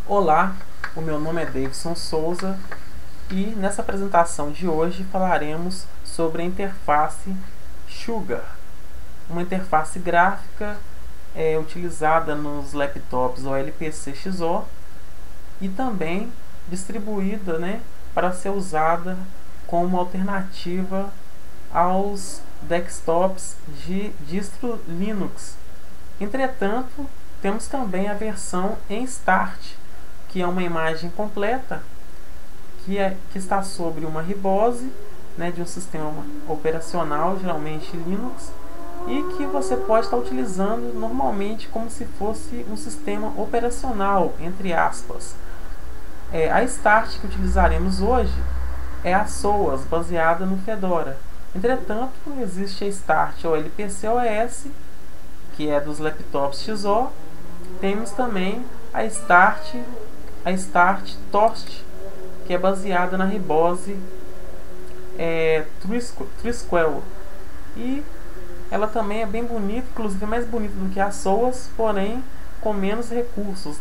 Olá, o meu nome é Davidson Souza e nessa apresentação de hoje falaremos sobre a interface Sugar, uma interface gráfica utilizada nos laptops OLPC XO e também distribuída, para ser usada como alternativa aos desktops de distro Linux. Entretanto, temos também a versão em Start, que é uma imagem completa que está sobre uma ribose, de um sistema operacional, geralmente Linux, e que você pode estar utilizando normalmente como se fosse um sistema operacional, entre aspas. A Start que utilizaremos hoje é a SOAS, baseada no Fedora. Entretanto, existe a Start OLPC OS, que é dos laptops XO. Temos também a Start Toast, que é baseada na ribose Trisquel. E ela também é bem bonita, inclusive mais bonita do que a SOAS, porém com menos recursos,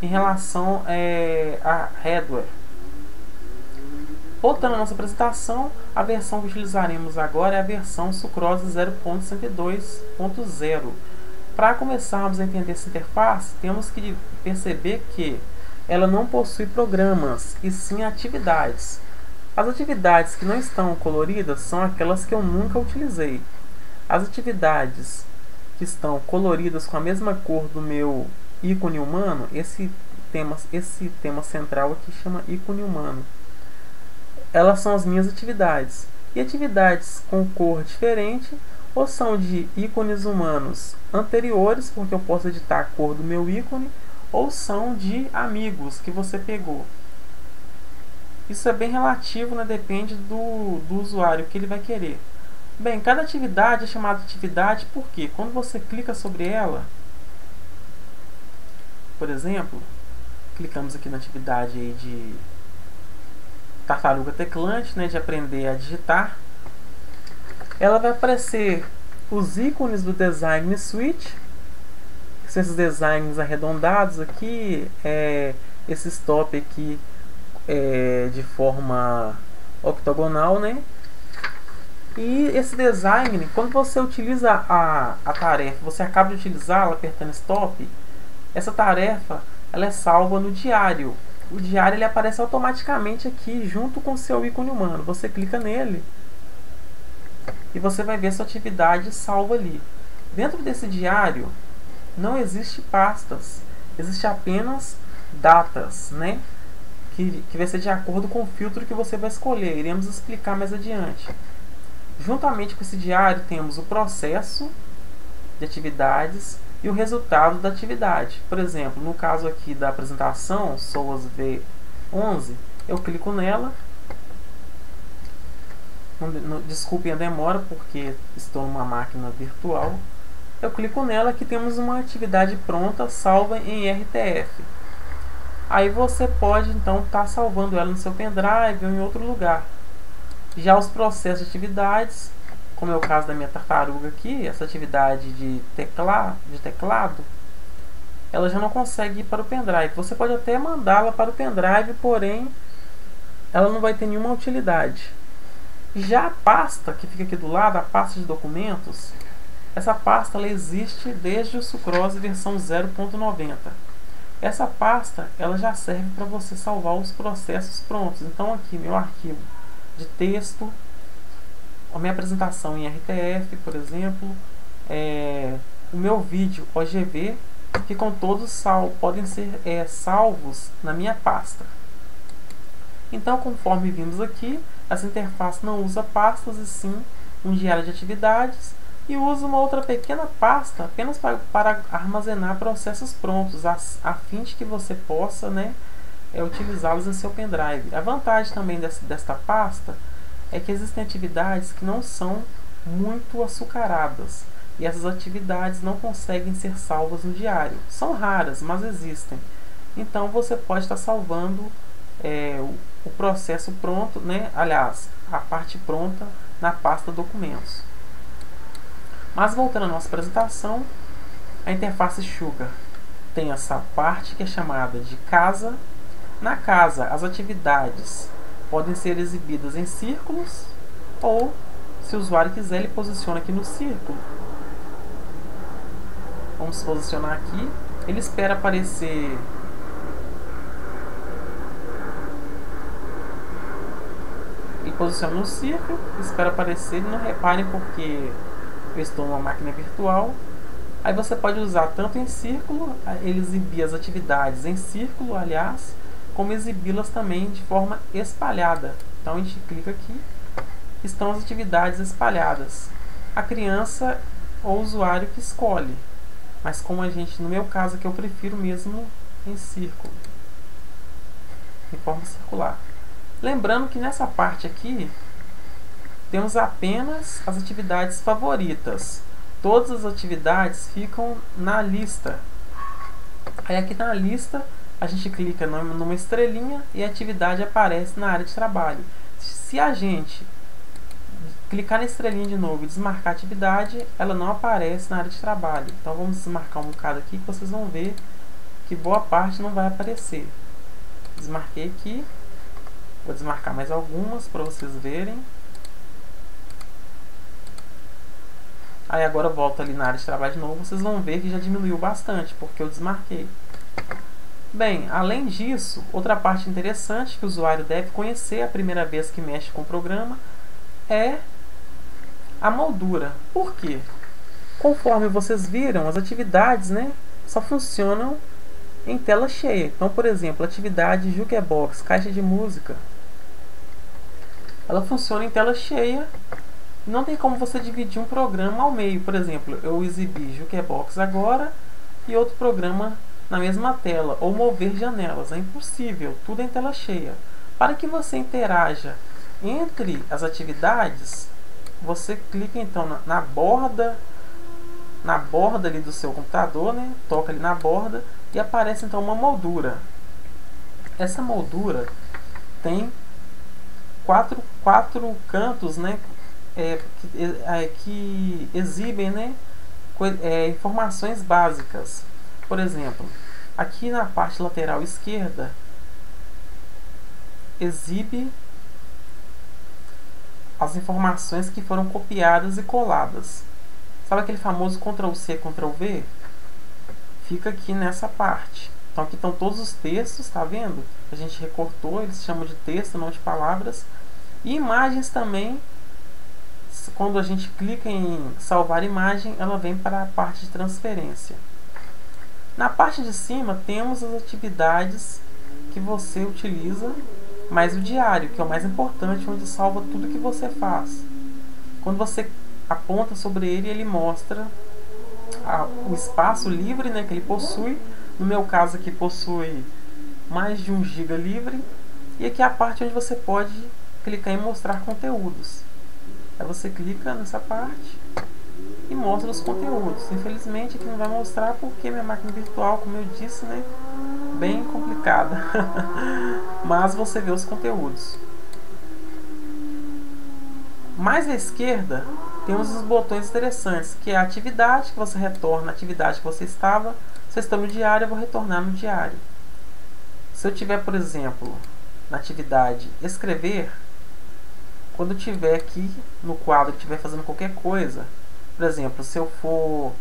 em relação a hardware. Voltando à nossa apresentação, a versão que utilizaremos agora é a versão Sucrose 0.102.0. Para começarmos a entender essa interface, temos que perceber que ela não possui programas, e sim atividades. As atividades que não estão coloridas são aquelas que eu nunca utilizei. As atividades que estão coloridas com a mesma cor do meu ícone humano, esse tema central aqui chama ícone humano, elas são as minhas atividades. E atividades com cor diferente ou são de ícones humanos anteriores, porque eu posso editar a cor do meu ícone, ou são de amigos que você pegou. Isso é bem relativo, depende do usuário que ele vai querer. Bem, cada atividade é chamada de atividade porque quando você clica sobre ela, por exemplo, clicamos aqui na atividade aí de tartaruga teclante, de aprender a digitar, ela vai aparecer os ícones do Design Suite, que são esses designs arredondados aqui, esse stop aqui de forma octogonal, E esse design, quando você utiliza a tarefa, você acaba de utilizá-la apertando stop, essa tarefa ela é salva no diário. O diário ele aparece automaticamente aqui junto com o seu ícone humano. Você clica nele e você vai ver sua atividade salva ali. Dentro desse diário não existe pastas, existe apenas datas, que vai ser de acordo com o filtro que você vai escolher. Iremos explicar mais adiante. Juntamente com esse diário temos o processo de atividades e o resultado da atividade. Por exemplo, no caso aqui da apresentação SOAS V11, eu clico nela. Desculpem a demora porque estou numa máquina virtual. Eu clico nela, que temos uma atividade pronta salva em RTF. Aí você pode então estar salvando ela no seu pendrive ou em outro lugar. Já os processos de atividades, como é o caso da minha tartaruga aqui, essa atividade de teclado, ela já não consegue ir para o pendrive. Você pode até mandá-la para o pendrive, porém ela não vai ter nenhuma utilidade. Já a pasta que fica aqui do lado, a pasta de documentos, essa pasta ela existe desde o Sucrose versão 0.90. Essa pasta ela já serve para você salvar os processos prontos. Então aqui meu arquivo de texto, a minha apresentação em RTF, por exemplo, o meu vídeo OGV, ficam todos podem ser salvos na minha pasta. Então, conforme vimos aqui, essa interface não usa pastas e sim um diário de atividades, e usa uma outra pequena pasta apenas para armazenar processos prontos, a fim de que você possa utilizá-los em seu pendrive. A vantagem também desta pasta é que existem atividades que não são muito açucaradas, e essas atividades não conseguem ser salvas no diário. São raras, mas existem. Então você pode estar salvando o processo pronto, aliás, a parte pronta na pasta documentos. Mas voltando à nossa apresentação, a interface Sugar. tem essa parte que é chamada de casa. Na casa, as atividades podem ser exibidas em círculos, ou, se o usuário quiser, ele posiciona aqui no círculo. Vamos posicionar aqui. Ele espera aparecer posiciona no círculo, espera aparecer, não reparem porque eu estou numa máquina virtual. Aí você pode usar tanto em círculo, ele exibir as atividades em círculo, aliás, como exibi-las também de forma espalhada. Então a gente clica aqui, estão as atividades espalhadas. A criança ou o usuário que escolhe, mas como a gente, no meu caso aqui, eu prefiro mesmo em círculo, em forma circular. Lembrando que nessa parte aqui temos apenas as atividades favoritas. Todas as atividades ficam na lista. Aí aqui na lista a gente clica numa estrelinha e a atividade aparece na área de trabalho. Se a gente clicar na estrelinha de novo e desmarcar a atividade, ela não aparece na área de trabalho. Então vamos desmarcar um bocado aqui que vocês vão ver que boa parte não vai aparecer. Desmarquei aqui. Vou desmarcar mais algumas para vocês verem. Aí agora eu volto ali na área de trabalho de novo. Vocês vão ver que já diminuiu bastante, porque eu desmarquei. Bem, além disso, outra parte interessante que o usuário deve conhecer a primeira vez que mexe com o programa é a moldura. Por quê? Conforme vocês viram, as atividades, só funcionam em tela cheia. Então, por exemplo, a atividade Jukebox, caixa de música, ela funciona em tela cheia. Não tem como você dividir um programa ao meio. Por exemplo, eu exibi Jukebox agora e outro programa na mesma tela, ou mover janelas. É impossível, tudo em tela cheia. Para que você interaja entre as atividades, você clica então na borda ali do seu computador, toca ali na borda e aparece então uma moldura. Essa moldura tem quatro cantos, que exibem, informações básicas. Por exemplo, aqui na parte lateral esquerda exibe as informações que foram copiadas e coladas. Sabe aquele famoso Ctrl+C, Ctrl+V? Fica aqui nessa parte. Então aqui estão todos os textos, tá vendo? A gente recortou, eles chamam de texto, não de palavras. E imagens também, quando a gente clica em salvar imagem, ela vem para a parte de transferência. Na parte de cima temos as atividades que você utiliza, mais o diário, que é o mais importante, onde salva tudo que você faz. Quando você aponta sobre ele, ele mostra o espaço livre, que ele possui. No meu caso aqui possui mais de 1 GB livre. E aqui é a parte onde você pode clicar em mostrar conteúdos. Aí você clica nessa parte e mostra os conteúdos. Infelizmente aqui não vai mostrar porque minha máquina virtual, como eu disse, bem complicada. Mas você vê os conteúdos. Mais à esquerda temos os botões interessantes, que é a atividade, que você retorna a atividade que você estava. Se eu estou no diário, eu vou retornar no diário. Se eu tiver, por exemplo, na atividade escrever, quando eu estiver aqui no quadro, estiver fazendo qualquer coisa, por exemplo, se eu for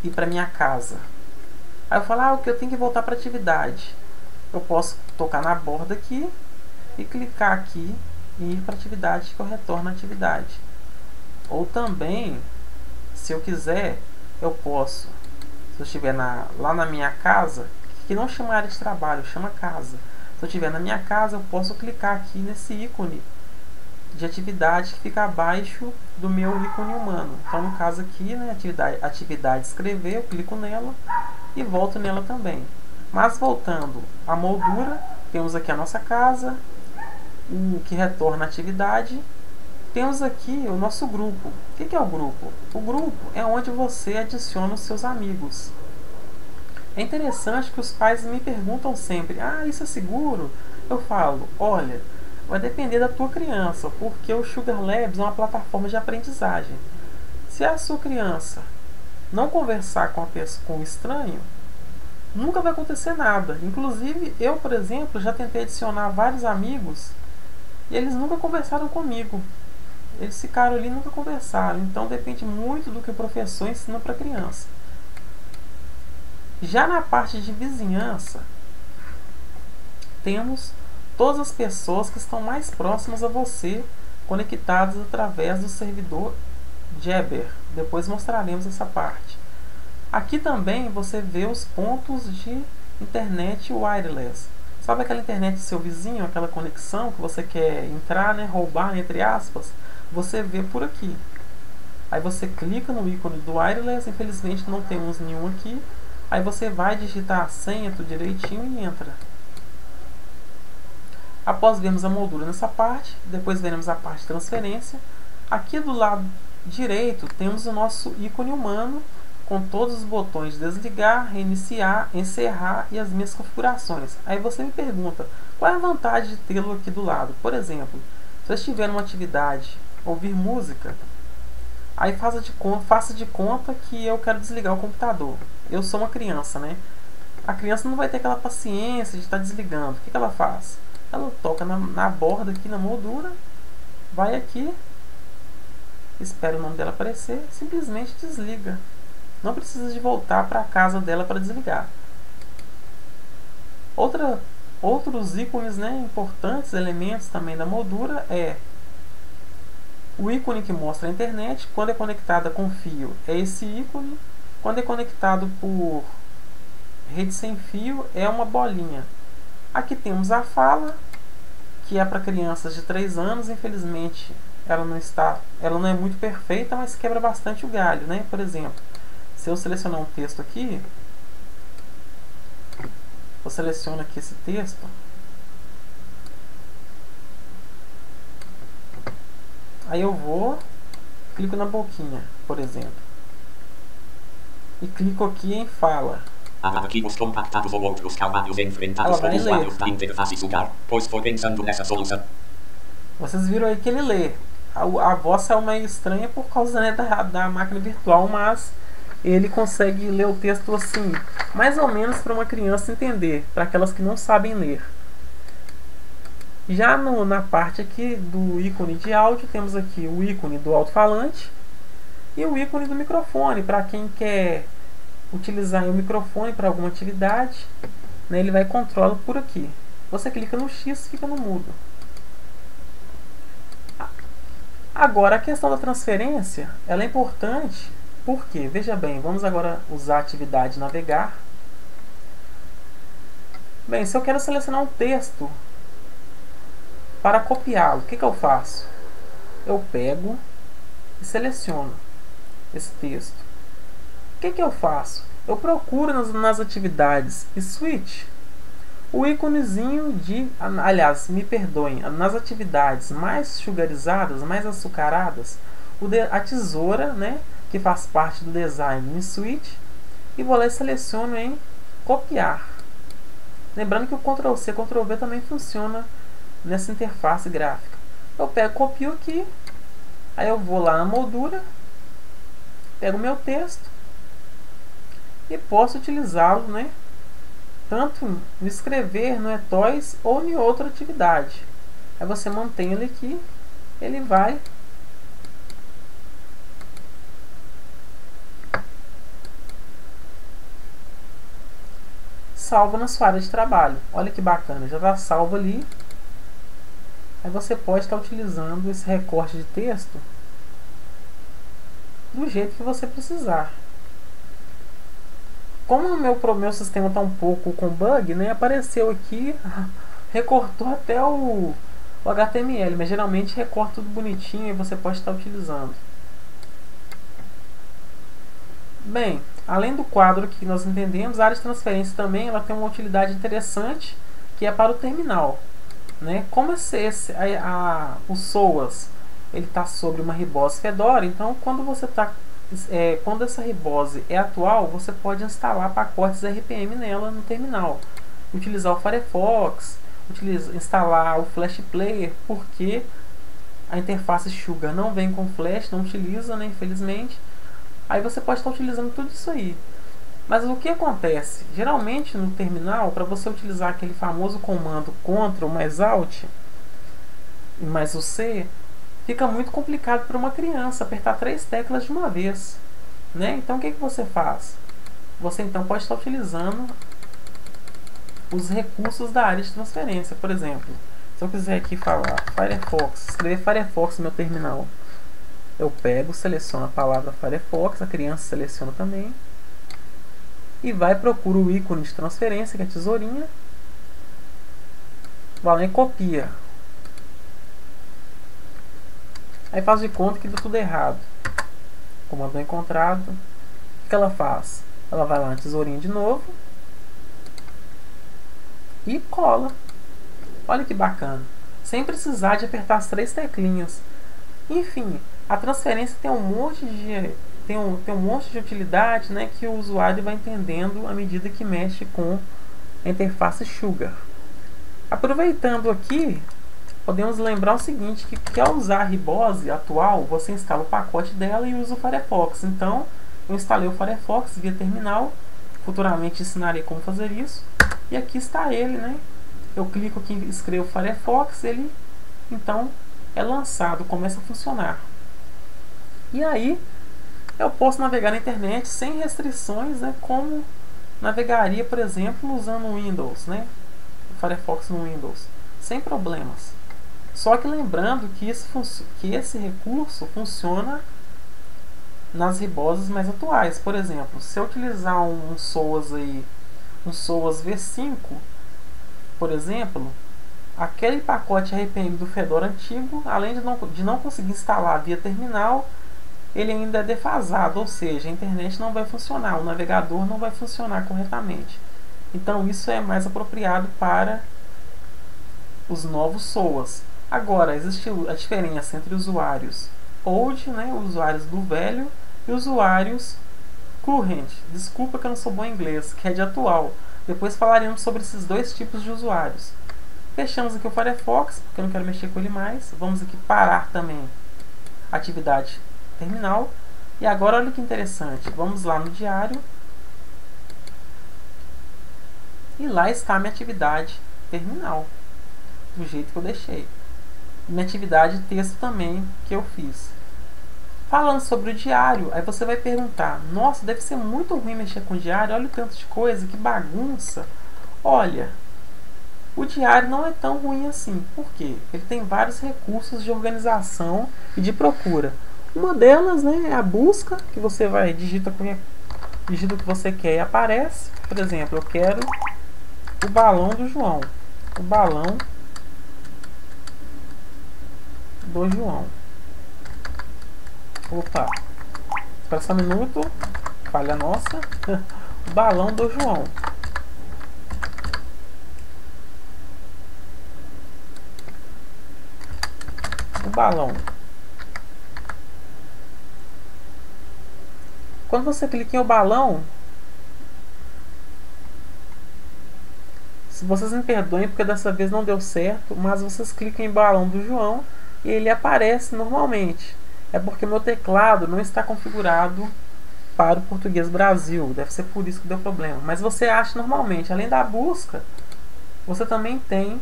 ir para minha casa, aí eu falo, o que eu tenho que voltar para a atividade. Eu posso tocar na borda aqui e clicar aqui e ir para a atividade, que eu retorno a atividade. Ou também, se eu quiser, eu posso, se eu estiver lá na minha casa, que não chama área de trabalho, chama casa. Se eu estiver na minha casa, eu posso clicar aqui nesse ícone de atividade que fica abaixo do meu ícone humano. Então, no caso aqui, atividade escrever, eu clico nela e volto nela também. Mas voltando à moldura, temos aqui a nossa casa, o que retorna a atividade. Temos aqui o nosso grupo. O que é o grupo? O grupo é onde você adiciona os seus amigos. É interessante que os pais me perguntam sempre, isso é seguro? Eu falo, olha, vai depender da tua criança, porque o Sugar Labs é uma plataforma de aprendizagem. Se a sua criança não conversar com o estranho, nunca vai acontecer nada. Inclusive, eu, por exemplo, já tentei adicionar vários amigos e eles nunca conversaram comigo. Eles ficaram ali e nunca conversaram. Então depende muito do que o professor ensina para a criança. Já na parte de vizinhança, temos todas as pessoas que estão mais próximas a você, conectadas através do servidor Jabber. Depois mostraremos essa parte. Aqui também você vê os pontos de internet wireless. Sabe aquela internet do seu vizinho, aquela conexão que você quer entrar, né, roubar, entre aspas? Você vê por aqui. Aí você clica no ícone do wireless, infelizmente não temos nenhum aqui. Aí você vai digitar a senha tudo direitinho e entra. Após vermos a moldura nessa parte, depois veremos a parte de transferência. Aqui do lado direito temos o nosso ícone humano, com todos os botões de desligar, reiniciar, encerrar e as minhas configurações. Aí você me pergunta, qual é a vantagem de tê-lo aqui do lado? Por exemplo, se eu estiver numa atividade, ouvir música, aí faça de conta que eu quero desligar o computador. Eu sou uma criança, né? A criança não vai ter aquela paciência de estar desligando. O que ela faz? Ela toca na borda aqui na moldura, vai aqui, espera o nome dela aparecer, simplesmente desliga. Não precisa de voltar para a casa dela para desligar. Outros ícones, né, importantes, elementos também da moldura é o ícone que mostra a internet. Quando é conectada com fio é esse ícone. Quando é conectado por rede sem fio é uma bolinha. Aqui temos a fala, que é para crianças de 3 anos. Infelizmente ela não é muito perfeita, mas quebra bastante o galho, né? Por exemplo, se eu selecionar um texto aqui, eu seleciono aqui esse texto, aí eu clico na boquinha, por exemplo, e clico aqui em fala. Arquivos compactados ou outros trabalhos enfrentados por usuários da interface Sugar, pois foi pensando nessa solução. Vocês viram aí que ele lê. A voz saiu meio estranha por causa, né, da máquina virtual, mas ele consegue ler o texto assim, mais ou menos para uma criança entender, para aquelas que não sabem ler. Já na parte aqui do ícone de áudio, temos aqui o ícone do alto-falante e o ícone do microfone, para quem quer utilizar o microfone para alguma atividade, né, ele vai controlar por aqui. Você clica no X e fica no mudo. Agora, a questão da transferência, ela é importante. Por quê? Veja bem, vamos agora usar a atividade navegar. Bem, se eu quero selecionar um texto para copiá-lo, o que eu faço? Eu pego e seleciono esse texto. O que eu faço? Eu procuro nas atividades e switch o íconezinho de... Aliás, me perdoem, nas atividades mais sugarizadas, mais açucaradas, a tesoura, né, que faz parte do design em switch, e vou lá e seleciono em copiar. Lembrando que o Ctrl+C, Ctrl+V também funciona nessa interface gráfica. Eu pego, copio aqui, aí eu vou lá na moldura, pego o meu texto e posso utilizá-lo, né, tanto no escrever, no eToys ou em outra atividade. Aí você mantém ele aqui, ele vai salvo na sua área de trabalho. Olha que bacana, já está salvo ali. Aí você pode estar utilizando esse recorte de texto do jeito que você precisar. Como o meu sistema está um pouco com bug, né, apareceu aqui, recortou até o HTML, mas geralmente recorta tudo bonitinho e você pode estar utilizando. Bem, além do quadro que nós entendemos, a área de transferência também ela tem uma utilidade interessante, que é para o terminal, né? Como o SOAS ele está sobre uma ribose Fedora, então quando essa ribose é atual, você pode instalar pacotes RPM nela no terminal, utilizar o Firefox, instalar o Flash Player, porque a interface Sugar não vem com Flash, não utiliza, né, infelizmente. Aí você pode estar utilizando tudo isso aí. Mas o que acontece? Geralmente no terminal, para você utilizar aquele famoso comando Ctrl mais Alt e mais o C, fica muito complicado para uma criança apertar 3 teclas de uma vez, né? Então o que você faz? Você então pode estar utilizando os recursos da área de transferência. Por exemplo, se eu quiser aqui falar Firefox, escrever Firefox no meu terminal, eu pego, seleciono a palavra Firefox, a criança seleciona também, e vai procura o ícone de transferência, que é a tesourinha, vai lá e copia. Aí faz de conta que deu tudo errado. Comando não encontrado. O que ela faz? Ela vai lá na tesourinha de novo e cola. Olha que bacana. Sem precisar de apertar as 3 teclinhas. Enfim, a transferência tem um monte de utilidade, né, que o usuário vai entendendo à medida que mexe com a interface Sugar. Aproveitando aqui, podemos lembrar o seguinte, que ao usar a Ribose atual, você instala o pacote dela e usa o Firefox. Então, eu instalei o Firefox via terminal, futuramente ensinarei como fazer isso. E aqui está ele, né? Eu clico aqui e escrevo Firefox, ele então é lançado, começa a funcionar. E aí, eu posso navegar na internet sem restrições, né? Como navegaria, por exemplo, usando o Windows, né? O Firefox no Windows, sem problemas. Só que lembrando que esse recurso funciona nas riboses mais atuais. Por exemplo, se eu utilizar um SOAS V5, por exemplo, aquele pacote RPM do Fedora antigo, além de não conseguir instalar via terminal, ele ainda é defasado, ou seja, a internet não vai funcionar, o navegador não vai funcionar corretamente. Então isso é mais apropriado para os novos SOAS. Agora, existe a diferença entre usuários old, né, usuários do velho, e usuários current. Desculpa que eu não sou bom em inglês, que é de atual. Depois falaremos sobre esses dois tipos de usuários. Fechamos aqui o Firefox, porque eu não quero mexer com ele mais. Vamos aqui parar também a atividade terminal. E agora olha que interessante, vamos lá no diário. E lá está a minha atividade terminal, do jeito que eu deixei. Minha atividade texto também que eu fiz. Falando sobre o diário, aí você vai perguntar, nossa, deve ser muito ruim mexer com o diário, olha o tanto de coisa, que bagunça. Olha, o diário não é tão ruim assim. Por quê? Ele tem vários recursos de organização e de procura. Uma delas, né, é a busca, que você vai digita o que você quer e aparece. Por exemplo, eu quero o balão do João. O balão do João. Opa, espera só um minuto, falha nossa. O balão do João. O balão. Quando você clica em o balão, se vocês me perdoem porque dessa vez não deu certo, mas vocês clicam em balão do João e ele aparece normalmente. É porque meu teclado não está configurado para o português Brasil. Deve ser por isso que deu problema. Mas você acha normalmente. Além da busca, você também tem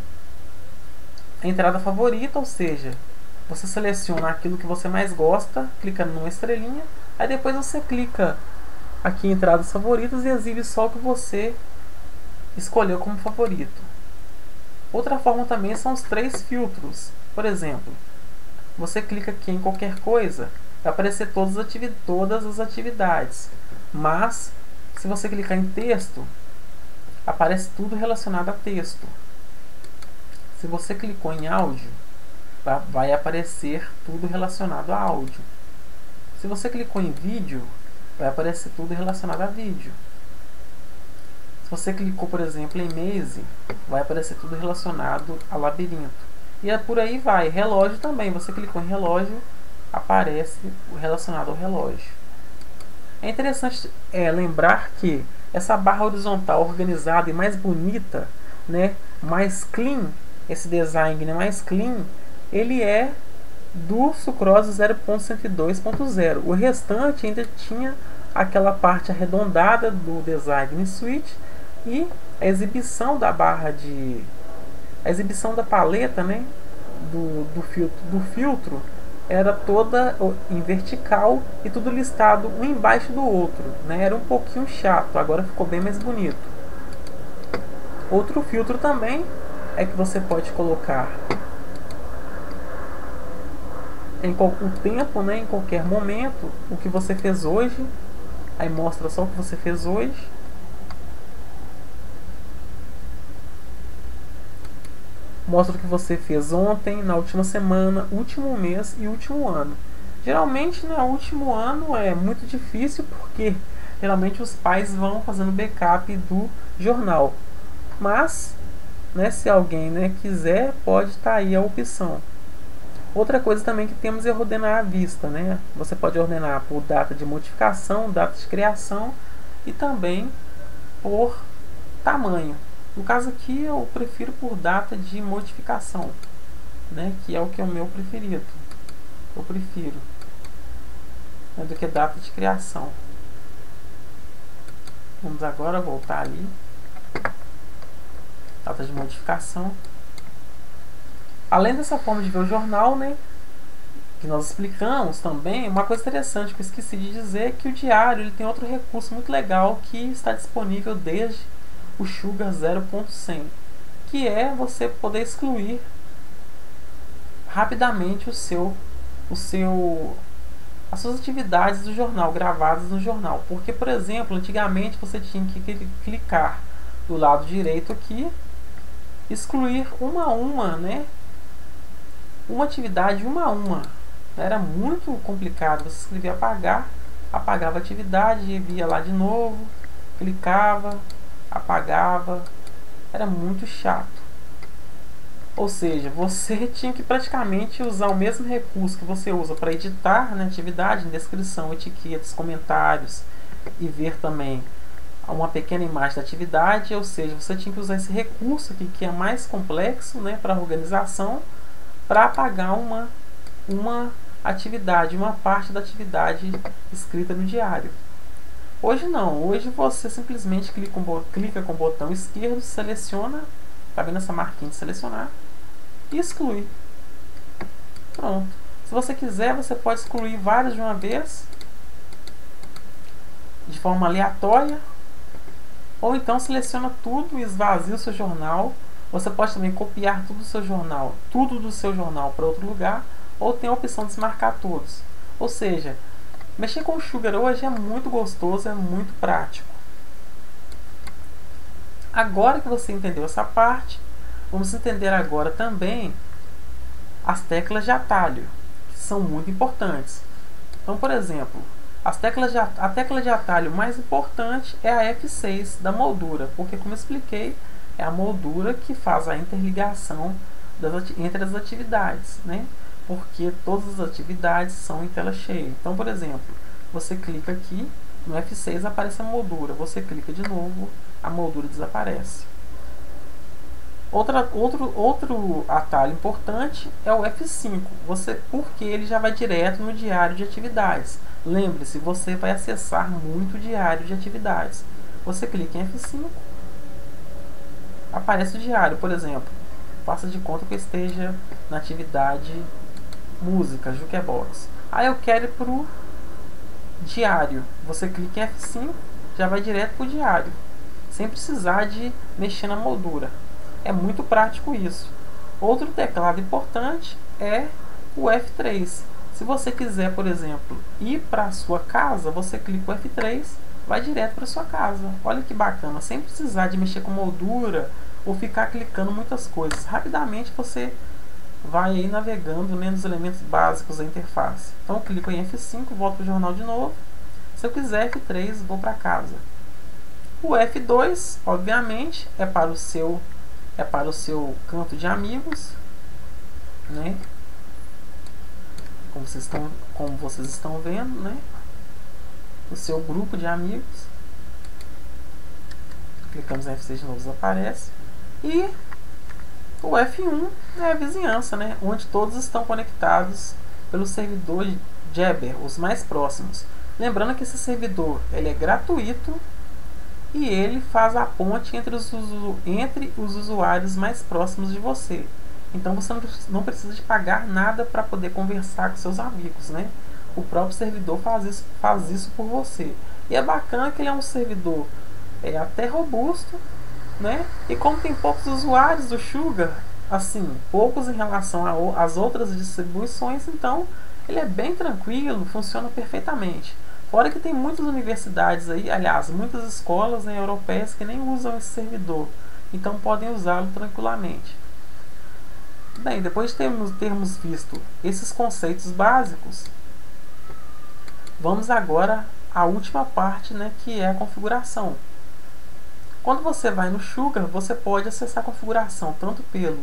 a entrada favorita, ou seja, você seleciona aquilo que você mais gosta, clica numa estrelinha, aí depois você clica aqui em entradas favoritas e exibe só o que você escolheu como favorito. Outra forma também são os 3 filtros. Por exemplo, você clica aqui em qualquer coisa, vai aparecer todas as atividades. Mas, se você clicar em texto, aparece tudo relacionado a texto. Se você clicou em áudio, vai aparecer tudo relacionado a áudio. Se você clicou em vídeo, vai aparecer tudo relacionado a vídeo. Se você clicou, por exemplo, em Maze, vai aparecer tudo relacionado a labirinto. E é por aí vai. Relógio também. Você clicou em relógio, aparece relacionado ao relógio. É interessante lembrar que essa barra horizontal organizada e mais bonita, né, mais clean, esse design, né, mais clean, ele é do Sucrose 0.102.0. O restante ainda tinha aquela parte arredondada do design switch e a exibição da barra de... a exibição da paleta, né, do filtro era toda em vertical e tudo listado um embaixo do outro, né? Era um pouquinho chato, agora ficou bem mais bonito. Outro filtro também é que você pode colocar o tempo, né, em qualquer momento, o que você fez hoje, aí mostra só o que você fez hoje. Mostra o que você fez ontem, na última semana, último mês e último ano. Geralmente, no último ano é muito difícil porque geralmente os pais vão fazendo backup do jornal. Mas, né, se alguém, né, quiser, pode estar aí a opção. Outra coisa também que temos é ordenar à vista, né? Você pode ordenar por data de modificação, data de criação e também por tamanho. No caso aqui eu prefiro por data de modificação, né, que é o que é o meu preferido. Eu prefiro, né, do que data de criação. Vamos agora voltar ali. Data de modificação. Além dessa forma de ver o jornal, né, que nós explicamos também, uma coisa interessante que eu esqueci de dizer é que o diário ele tem outro recurso muito legal que está disponível desde o Sugar 0.100, que é você poder excluir rapidamente as suas atividades do jornal, gravadas no jornal. Porque, por exemplo, antigamente você tinha que clicar do lado direito aqui, excluir uma a uma, né? Uma atividade uma a uma. Era muito complicado. Você escrevia apagar, apagava a atividade, via lá de novo, clicava, apagava. Era muito chato. Ou seja, você tinha que praticamente usar o mesmo recurso que você usa para editar na atividade, em descrição, etiquetas, comentários e ver também uma pequena imagem da atividade. Ou seja, você tinha que usar esse recurso aqui que é mais complexo, né, para organização, para apagar uma atividade, uma parte da atividade escrita no diário. Hoje não, hoje você simplesmente clica com o botão esquerdo, seleciona, tá vendo essa marquinha de selecionar, e exclui. Pronto. Se você quiser, você pode excluir vários de uma vez, de forma aleatória, ou então seleciona tudo e esvazia o seu jornal. Você pode também copiar tudo do seu jornal para outro lugar, ou tem a opção de desmarcar todos. Ou seja, mexer com o Sugar hoje é muito gostoso, é muito prático. Agora que você entendeu essa parte, vamos entender agora também as teclas de atalho, que são muito importantes. Então, por exemplo, a tecla de atalho mais importante é a F6 da moldura, porque, como eu expliquei, é a moldura que faz a interligação entre as atividades, né? Porque todas as atividades são em tela cheia. Então, por exemplo, você clica aqui, no F6 aparece a moldura, você clica de novo, a moldura desaparece. Outro atalho importante é o F5, porque ele já vai direto no diário de atividades. Lembre-se, você vai acessar muito o diário de atividades. Você clica em F5, aparece o diário, por exemplo. Faça de conta que eu esteja na atividade música, Jukebox. Aí eu quero ir para o diário. Você clica em F5, já vai direto para o diário, sem precisar de mexer na moldura. É muito prático isso. Outro teclado importante é o F3. Se você quiser, por exemplo, ir para a sua casa, você clica o F3, vai direto para a sua casa. Olha que bacana, sem precisar de mexer com moldura ou ficar clicando muitas coisas. Rapidamente você vai aí navegando, né, nos elementos básicos da interface. Então eu clico em F5, volto para o jornal de novo. Se eu quiser F3, vou para casa. O F2, obviamente, é para o seu canto de amigos, né? Como vocês estão vendo, né? O seu grupo de amigos. Clicamos em F6 de novo, desaparece. E o F1 é a vizinhança, né? Onde todos estão conectados pelo servidor Jabber, os mais próximos. Lembrando que esse servidor ele é gratuito e ele faz a ponte entre os usuários mais próximos de você. Então você não precisa de pagar nada para poder conversar com seus amigos, né? O próprio servidor faz isso por você. E é bacana que ele é um servidor até robusto, né? E como tem poucos usuários do Sugar, assim, poucos em relação às outras distribuições, então ele é bem tranquilo, funciona perfeitamente. Fora que tem muitas universidades aí, aliás, muitas escolas, né, europeias que nem usam esse servidor, então podem usá-lo tranquilamente. Bem, depois de termos visto esses conceitos básicos, vamos agora à última parte, né, que é a configuração. Quando você vai no Sugar, você pode acessar a configuração tanto pelo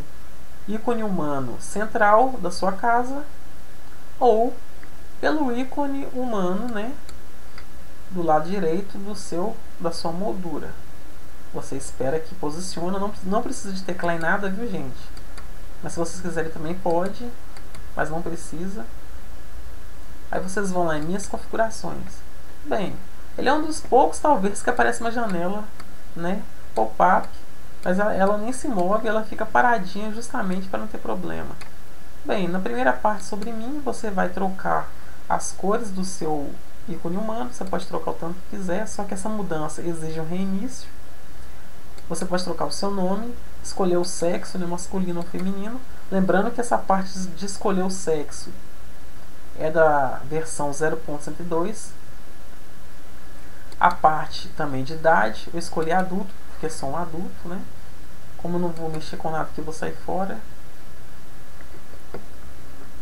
ícone humano central da sua casa ou pelo ícone humano, né, do lado direito da sua moldura. Você espera que posiciona, não precisa de teclar em nada, viu, gente? Mas se vocês quiserem também pode, mas não precisa. Aí vocês vão lá em minhas configurações. Bem, ele é um dos poucos talvez que aparece uma janela, né, pop-up, mas ela nem se move, ela fica paradinha justamente para não ter problema. Bem, na primeira parte sobre mim, você vai trocar as cores do seu ícone humano, você pode trocar o tanto que quiser, só que essa mudança exige um reinício. Você pode trocar o seu nome, escolher o sexo, né, masculino ou feminino. Lembrando que essa parte de escolher o sexo é da versão 0.102. A parte também de idade, eu escolhi adulto, porque sou um adulto, né? Como eu não vou mexer com nada que eu vou sair fora.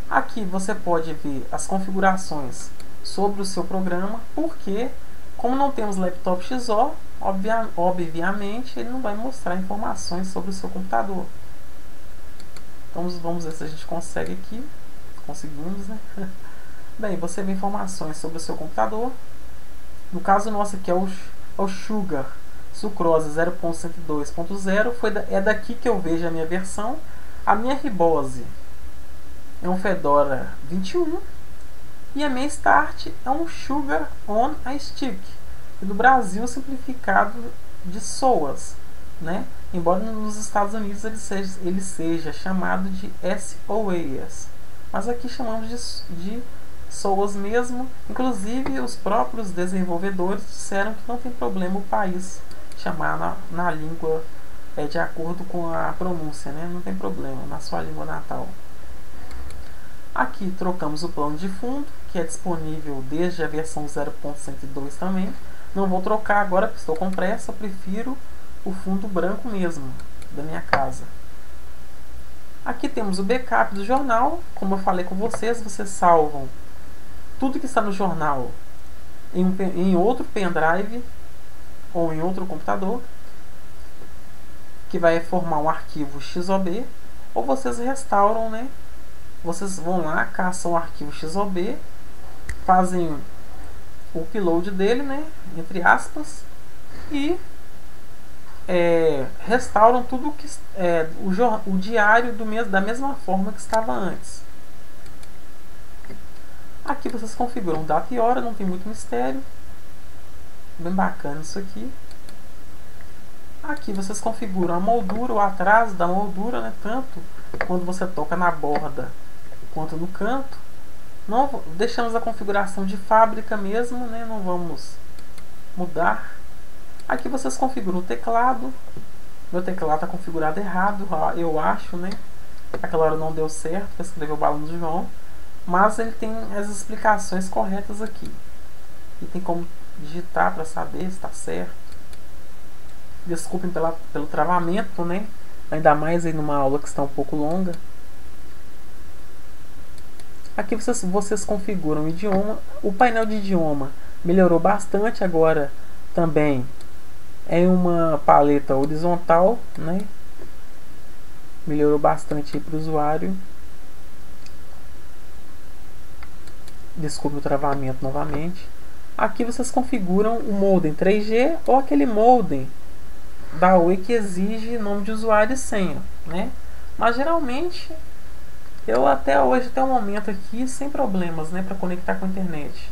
Aqui você pode ver as configurações sobre o seu programa, porque como não temos laptop XO, obviamente ele não vai mostrar informações sobre o seu computador. Então vamos ver se a gente consegue aqui. Conseguimos, né? Bem, você vê informações sobre o seu computador. No caso nosso aqui é o Sugar Sucrose 0.102.0. É daqui que eu vejo a minha versão. A minha Ribose é um Fedora 21. E a minha Start é um Sugar on a Stick, do Brasil simplificado de SOAS, né? Embora nos Estados Unidos ele seja chamado de SOAS, mas aqui chamamos de SOAS mesmo. Inclusive os próprios desenvolvedores disseram que não tem problema o país chamar na língua de acordo com a pronúncia, né? Não tem problema na sua língua natal. Aqui trocamos o plano de fundo, que é disponível desde a versão 0.102 também. Não vou trocar agora porque estou com pressa, eu prefiro o fundo branco mesmo, da minha casa. Aqui temos o backup do jornal. Como eu falei com vocês salvam tudo que está no jornal em outro pendrive ou em outro computador, que vai formar um arquivo XOB, ou vocês restauram, né? Vocês vão lá, caçam o arquivo XOB, fazem o upload dele, né, entre aspas, e restauram tudo que o diário da mesma forma que estava antes. Aqui vocês configuram data e hora, não tem muito mistério, bem bacana isso aqui. Aqui vocês configuram a moldura, o atraso da moldura, né, tanto quando você toca na borda quanto no canto. Não deixamos a configuração de fábrica mesmo, né? Não vamos mudar. Aqui vocês configuram o teclado. Meu teclado está configurado errado, eu acho, né? Aquela hora não deu certo para escrever o balão do João, mas ele tem as explicações corretas aqui. E tem como digitar para saber se está certo. Desculpem pelo travamento, né? Ainda mais aí numa aula que está um pouco longa. Aqui vocês configuram o idioma. O painel de idioma melhorou bastante agora também. É uma paleta horizontal, né? Melhorou bastante para o usuário. Desculpe o travamento novamente. Aqui vocês configuram o modem 3G ou aquele modem da Oi que exige nome de usuário e senha, né? Mas geralmente eu até o momento aqui sem problemas, né, para conectar com a internet.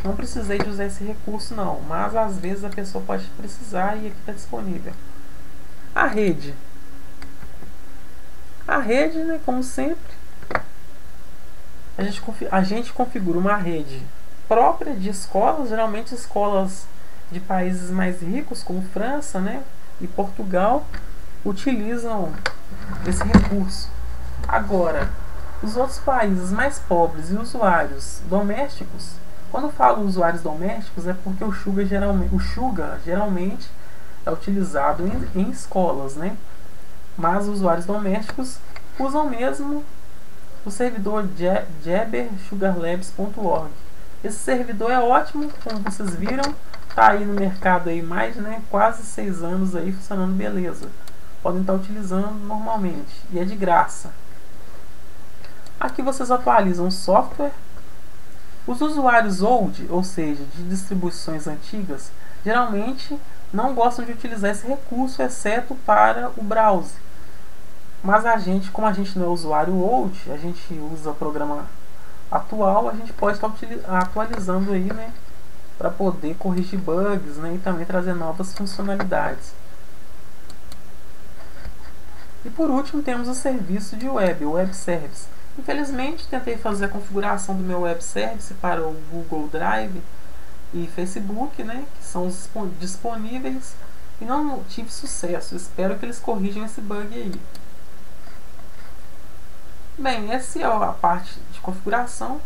Não precisei de usar esse recurso não, mas às vezes a pessoa pode precisar e aqui está disponível. A rede. A rede, né, como sempre, a gente configura uma rede própria de escolas, geralmente escolas de países mais ricos, como França, né, e Portugal, utilizam esse recurso. Agora, os outros países mais pobres e usuários domésticos, quando eu falo usuários domésticos é porque o Sugar geralmente é utilizado em escolas, né? Mas os usuários domésticos usam mesmo o servidor jabbersugarlabs.org. Esse servidor é ótimo, como vocês viram, está aí no mercado aí mais, né, quase 6 anos aí funcionando beleza. Podem estar utilizando normalmente e é de graça. Aqui vocês atualizam o software. Os usuários old, ou seja, de distribuições antigas, geralmente não gostam de utilizar esse recurso, exceto para o browser. Mas a gente, como a gente não é usuário old, a gente usa o programa atual, a gente pode estar atualizando aí, né, para poder corrigir bugs, né, e também trazer novas funcionalidades. E por último temos o serviço de web, o Web Service. Infelizmente tentei fazer a configuração do meu Web Service para o Google Drive e Facebook, né, que são os disponíveis, e não tive sucesso. Espero que eles corrijam esse bug aí. Bem, essa é a parte de configuração.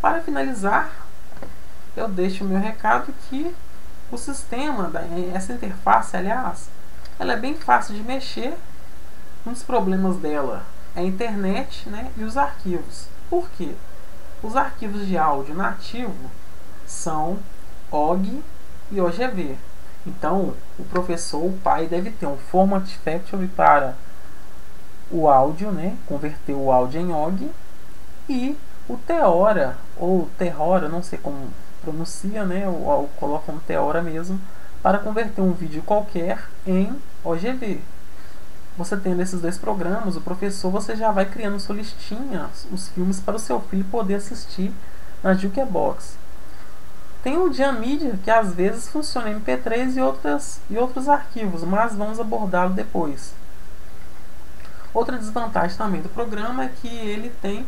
Para finalizar, eu deixo o meu recado que o sistema, essa interface, aliás, ela é bem fácil de mexer. Um dos problemas dela é a internet, né, e os arquivos. Por quê? Os arquivos de áudio nativo são OGG e OGV. Então, o professor, o pai, deve ter um Format Factory para o áudio, né, converter o áudio em OGG, e o Theora, ou Terrora, não sei como pronuncia, né, ou coloca um Theora mesmo, para converter um vídeo qualquer em OGV. Você tendo esses dois programas, o professor, você já vai criando sua listinha, os filmes para o seu filho poder assistir na Jukebox. Tem o JamMedia, que às vezes funciona em MP3 e outros arquivos, mas vamos abordá-lo depois. Outra desvantagem também do programa é que ele tem,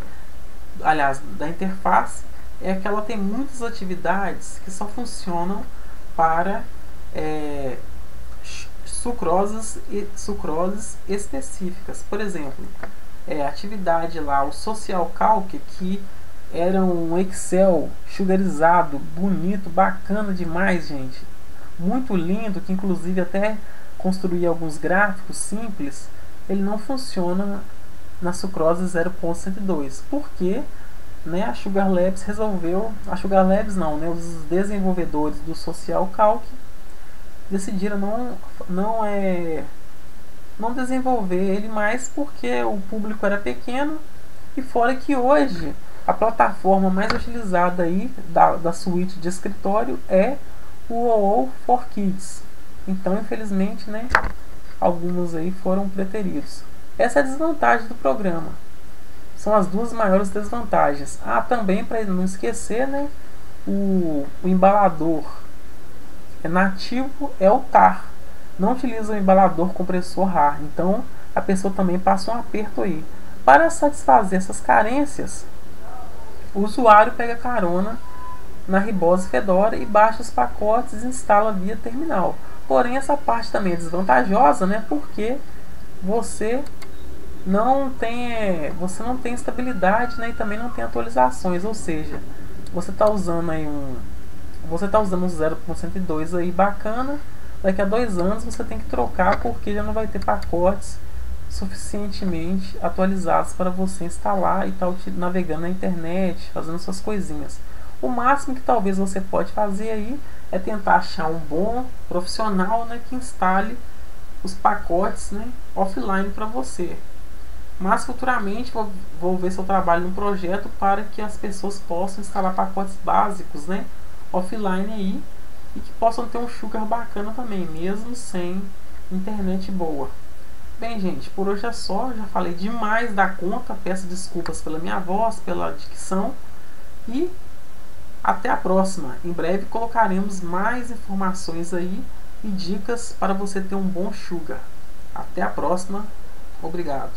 aliás, da interface, é que ela tem muitas atividades que só funcionam para sucroses específicas. Por exemplo, a atividade lá, o Social Calc, que era um Excel sugarizado, bonito, bacana demais, gente. Muito lindo, que inclusive até construía alguns gráficos simples. Ele não funciona na Sucrose 0.102. Porque, né, a Sugar Labs resolveu... A Sugar Labs não, né, os desenvolvedores do Social Calc decidiram não desenvolver ele mais porque o público era pequeno, e fora que hoje a plataforma mais utilizada aí da suíte de escritório é o OO for Kids. Então, infelizmente, né, alguns aí foram preteridos. Essa é a desvantagem do programa. São as duas maiores desvantagens. Também, para não esquecer, né, o embalador nativo é o TAR. Não utiliza o embalador compressor RAR. Então, a pessoa também passa um aperto aí. Para satisfazer essas carências, o usuário pega carona na Ribose Fedora e baixa os pacotes e instala via terminal. Porém, essa parte também é desvantajosa, né? Porque você não tem estabilidade, né? E também não tem atualizações. Ou seja, você está usando aí um 0.102 aí bacana. Daqui a 2 anos você tem que trocar porque já não vai ter pacotes suficientemente atualizados para você instalar e estar navegando na internet, fazendo suas coisinhas. O máximo que talvez você pode fazer aí é tentar achar um bom profissional, né, que instale os pacotes, né, offline para você. Mas futuramente vou ver se eu trabalho num projeto para que as pessoas possam instalar pacotes básicos, né, offline aí, e que possam ter um sugar bacana também, mesmo sem internet boa. Bem, gente, por hoje é só. Já falei demais da conta. Peço desculpas pela minha voz, pela dicção. E Até a próxima. Em breve colocaremos mais informações aí e dicas para você ter um bom Sugar. Até a próxima. Obrigado.